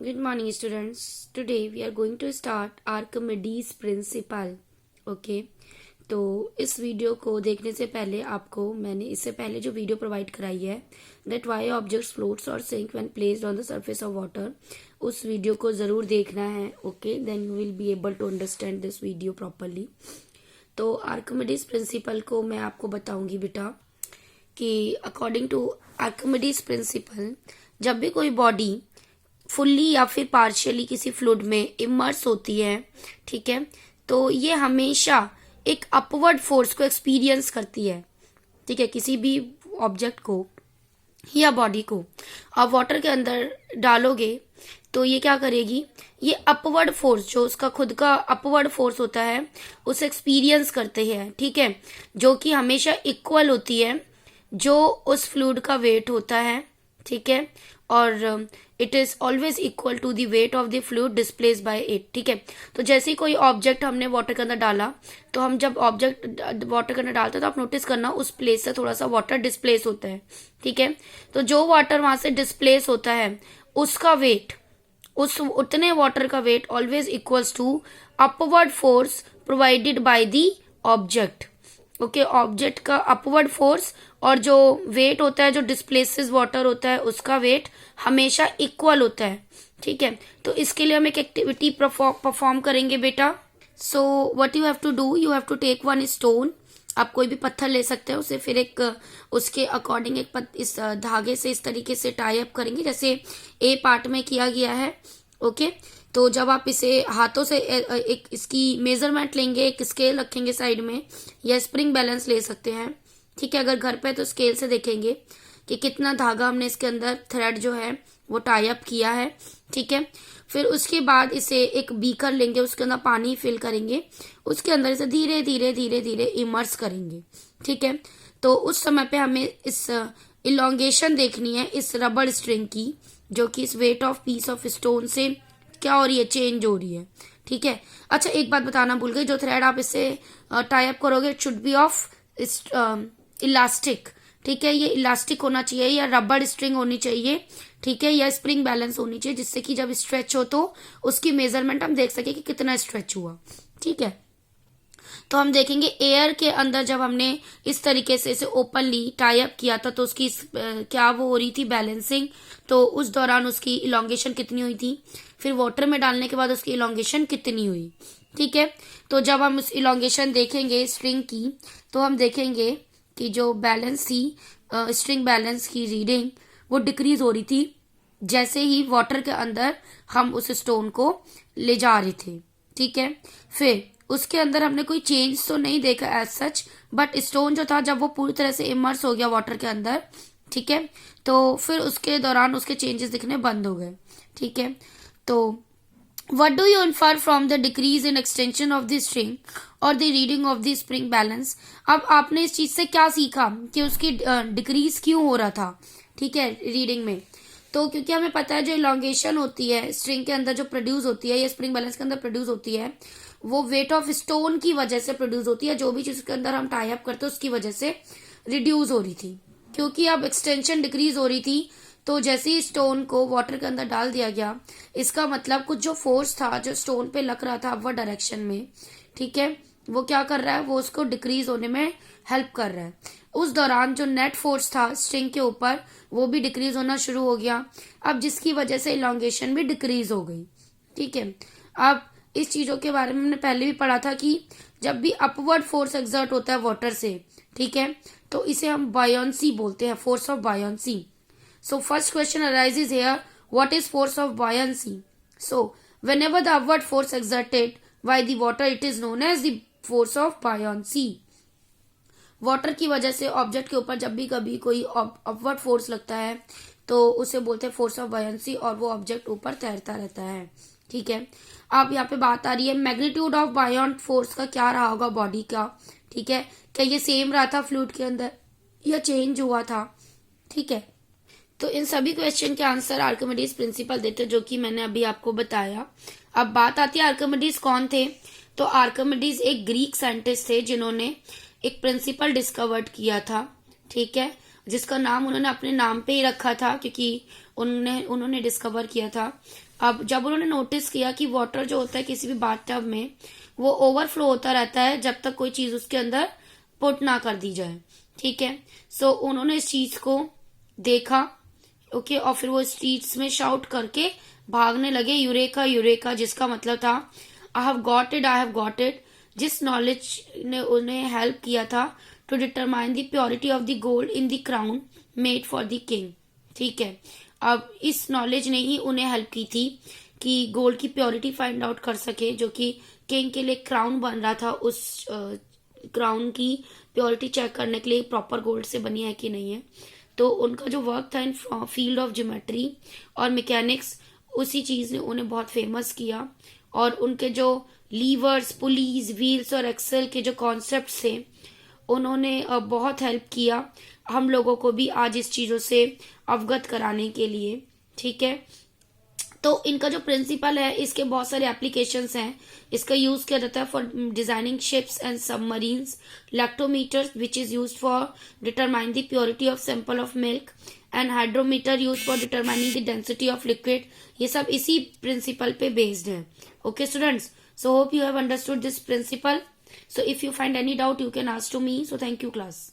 Good morning, students. Today we are going to start Archimedes principle. Okay. तो इस video को देखने से पहले आपको मैंने इससे पहले जो वीडियो प्रोवाइड कराई है दैट वाई ऑब्जेक्ट्स फ्लोट्स और sink when placed on the surface of water, उस वीडियो को ज़रूर देखना है. Okay, then you will be able to understand this video properly. तो आर्किमिडीज प्रिंसिपल को मैं आपको बताऊंगी बेटा कि अकॉर्डिंग टू आर्किमिडीज प्रिंसिपल जब भी कोई बॉडी फुल्ली या फिर पार्शियली किसी फ्लूइड में इमर्स होती है, ठीक है, तो ये हमेशा एक अपवर्ड फोर्स को एक्सपीरियंस करती है. ठीक है, किसी भी ऑब्जेक्ट को या बॉडी को आप वाटर के अंदर डालोगे तो ये क्या करेगी, ये अपवर्ड फोर्स जो उसका खुद का अपवर्ड फोर्स होता है उसे एक्सपीरियंस करते हैं. ठीक है, जो कि हमेशा इक्वल होती है जो उस फ्लूइड का वेट होता है. ठीक है, और it is always equal to the weight of the fluid displace by it. ठीक है, तो जैसे ही कोई ऑब्जेक्ट हमने वाटर के अंदर डाला तो हम जब ऑब्जेक्ट वाटर के अंदर डालते हैं तो आप नोटिस करना उस प्लेस से थोड़ा सा वाटर डिस्प्लेस होता है. ठीक है, तो जो वाटर वहां से डिस्प्लेस होता है उसका वेट, उतने वाटर का weight always equals to upward force provided by the object. Okay, object का अपवर्ड फोर्स और जो वेट होता है जो डिस्प्लेसेस वाटर होता है उसका वेट हमेशा इक्वल होता है. ठीक है, तो इसके लिए हम एक एक्टिविटी परफॉर्म करेंगे बेटा. So what you have to do, you have to take one stone. आप कोई भी पत्थर ले सकते हैं, उसे फिर एक उसके अकॉर्डिंग इस धागे से इस तरीके से टाई अप करेंगे जैसे ए पार्ट में किया गया है. ओके, तो जब आप इसे हाथों से एक इसकी मेजरमेंट लेंगे, एक स्केल रखेंगे साइड में या स्प्रिंग बैलेंस ले सकते हैं. ठीक है, अगर घर पे तो स्केल से देखेंगे कि कितना धागा हमने इसके अंदर थ्रेड जो है वो टाई अप किया है. ठीक है, फिर उसके बाद इसे एक बीकर लेंगे, उसके अंदर पानी फिल करेंगे, उसके अंदर इसे धीरे धीरे धीरे धीरे इमर्स करेंगे. ठीक है, तो उस समय पे हमें इस इलोंगेशन देखनी है इस रबड़ स्ट्रिंग की, जो कि इस weight of peace of stone से क्या हो रही है, चेंज हो रही है. ठीक है, अच्छा एक बात बताना भूल गई, जो थ्रेड आप इससे टाई अप करोगे it should be of elastic. ठीक है, ये इलास्टिक होना चाहिए या रबड़ स्ट्रिंग होनी चाहिए. ठीक है, या स्प्रिंग बैलेंस होनी चाहिए जिससे कि जब स्ट्रेच हो तो उसकी मेजरमेंट हम देख सके कि कितना स्ट्रेच हुआ. ठीक है, तो हम देखेंगे एयर के अंदर जब हमने इस तरीके से इसे ओपनली टाई अप किया था तो उसकी क्या वो हो रही थी, बैलेंसिंग. तो उस दौरान उसकी इलोंगेशन कितनी हुई थी, फिर वाटर में डालने के बाद उसकी इलोंगेशन कितनी हुई. ठीक है, तो जब हम उस इलोंगेशन देखेंगे स्ट्रिंग की तो हम देखेंगे कि जो बैलेंस थी स्ट्रिंग बैलेंस की रीडिंग वो डिक्रीज हो रही थी जैसे ही वाटर के अंदर हम उस स्टोन को ले जा रहे थे. ठीक है, फिर उसके अंदर हमने कोई चेंज तो नहीं देखा एज सच, बट स्टोन जो था जब वो पूरी तरह से इमर्स हो गया वाटर के अंदर, ठीक है, तो फिर उसके दौरान उसके चेंजेस दिखने बंद हो गए. ठीक है, तो what do you infer from the decrease in extension of the string और the reading of the spring balance. अब आपने इस चीज से क्या सीखा कि उसकी डिक्रीज क्यों हो रहा था. ठीक है, रीडिंग में तो क्योंकि हमें पता है जो इलोंगेशन होती है स्ट्रिंग के अंदर जो प्रोड्यूस होती है या स्प्रिंग बैलेंस के अंदर प्रोड्यूस होती है वो वेट ऑफ स्टोन की वजह से प्रोड्यूस होती है. जो भी चीज के अंदर हम टाई अप करते हैं उसकी वजह से रिड्यूस हो रही थी. क्योंकि अब एक्सटेंशन डिक्रीज हो रही थी तो जैसे ही स्टोन को वाटर के अंदर डाल दिया गया, इसका मतलब कुछ जो फोर्स था जो स्टोन पे लग रहा था अपवर्ड डायरेक्शन में, ठीक है, वो क्या कर रहा है, वो उसको डिक्रीज होने में हेल्प कर रहा है. उस दौरान जो नेट फोर्स था स्ट्रिंग के ऊपर वो भी डिक्रीज होना शुरू हो गया, अब जिसकी वजह से इलोंगेशन भी डिक्रीज हो गई. ठीक है, अब इस चीजों के बारे में हमने पहले भी पढ़ा था कि जब भी अपवर्ड फोर्स एक्सर्ट होता है वाटर से, ठीक है, तो इसे हम बायोंसी बोलते हैं, force of buoyancy. So first question arises here, what is force of buoyancy? So whenever the upward force exerted by the water it is known as the force of buoyancy. Water की वजह से object के ऊपर जब भी कभी कोई upward force लगता है तो उसे बोलते हैं फोर्स ऑफ बायोंसी और वो ऑब्जेक्ट ऊपर तैरता रहता है. ठीक है, अब यहाँ पे बात आ रही है मैग्नीट्यूड ऑफ बायोंट फोर्स का क्या रहा होगा बॉडी का. ठीक है, क्या ये सेम रहा था फ्लूइड के अंदर या चेंज हुआ था. ठीक है, तो इन सभी क्वेश्चन के आंसर आर्किमिडीज प्रिंसिपल देते जो कि मैंने अभी आपको बताया. अब बात आती है आर्किमिडीज कौन थे. तो आर्किमिडीज एक ग्रीक साइंटिस्ट थे जिन्होंने एक प्रिंसिपल डिस्कवर्ड किया था. ठीक है, जिसका नाम उन्होंने अपने नाम पे ही रखा था क्योंकि उन्होंने डिस्कवर किया था। अब जब उन्होंने नोटिस किया कि वाटर जो होता है किसी भी बाथटब में वो ओवरफ्लो होता रहता है जब तक कोई चीज उसके अंदर पुट ना कर दी जाए, ठीक है। सो उन्होंने इस चीज को देखा, ओके, और फिर वो स्ट्रीट्स में शाउट करके भागने लगे, यूरेका यूरेका, जिसका मतलब था I have got it, I have got it. जिस नॉलेज ने उन्हें हेल्प किया था to determine the purity of the gold in the crown made for the king, ठीक है। अब इस नॉलेज ने ही उन्हें हेल्प की थी कि गोल्ड की प्योरिटी फाइंड आउट कर सके, जो कि किंग के लिए क्राउन बन रहा था। उस क्राउन की प्योरिटी चेक करने के लिए प्रॉपर गोल्ड से बनी है कि नहीं है। तो उनका जो वर्क था इन फील्ड ऑफ ज्योमेट्री और मैकेनिक्स, उसी चीज ने उन्हें बहुत फेमस किया। और उनके जो लीवर्स, पुलीज, व्हील्स और एक्सेल के जो कॉन्सेप्ट थे उन्होंने बहुत हेल्प किया हम लोगों को भी आज इस चीजों से अवगत कराने के लिए, ठीक है। तो इनका जो प्रिंसिपल है इसके बहुत सारे एप्लीकेशंस हैं। इसका यूज किया जाता है for designing ships and submarines, lactometer which is used for determine the purity of sample of milk, and hydrometer use for determining the density of liquid. ये सब इसी प्रिंसिपल पे बेस्ड है। Okay students, so hope you have understood this principle. So if you find any doubt you can ask to me. So thank you class.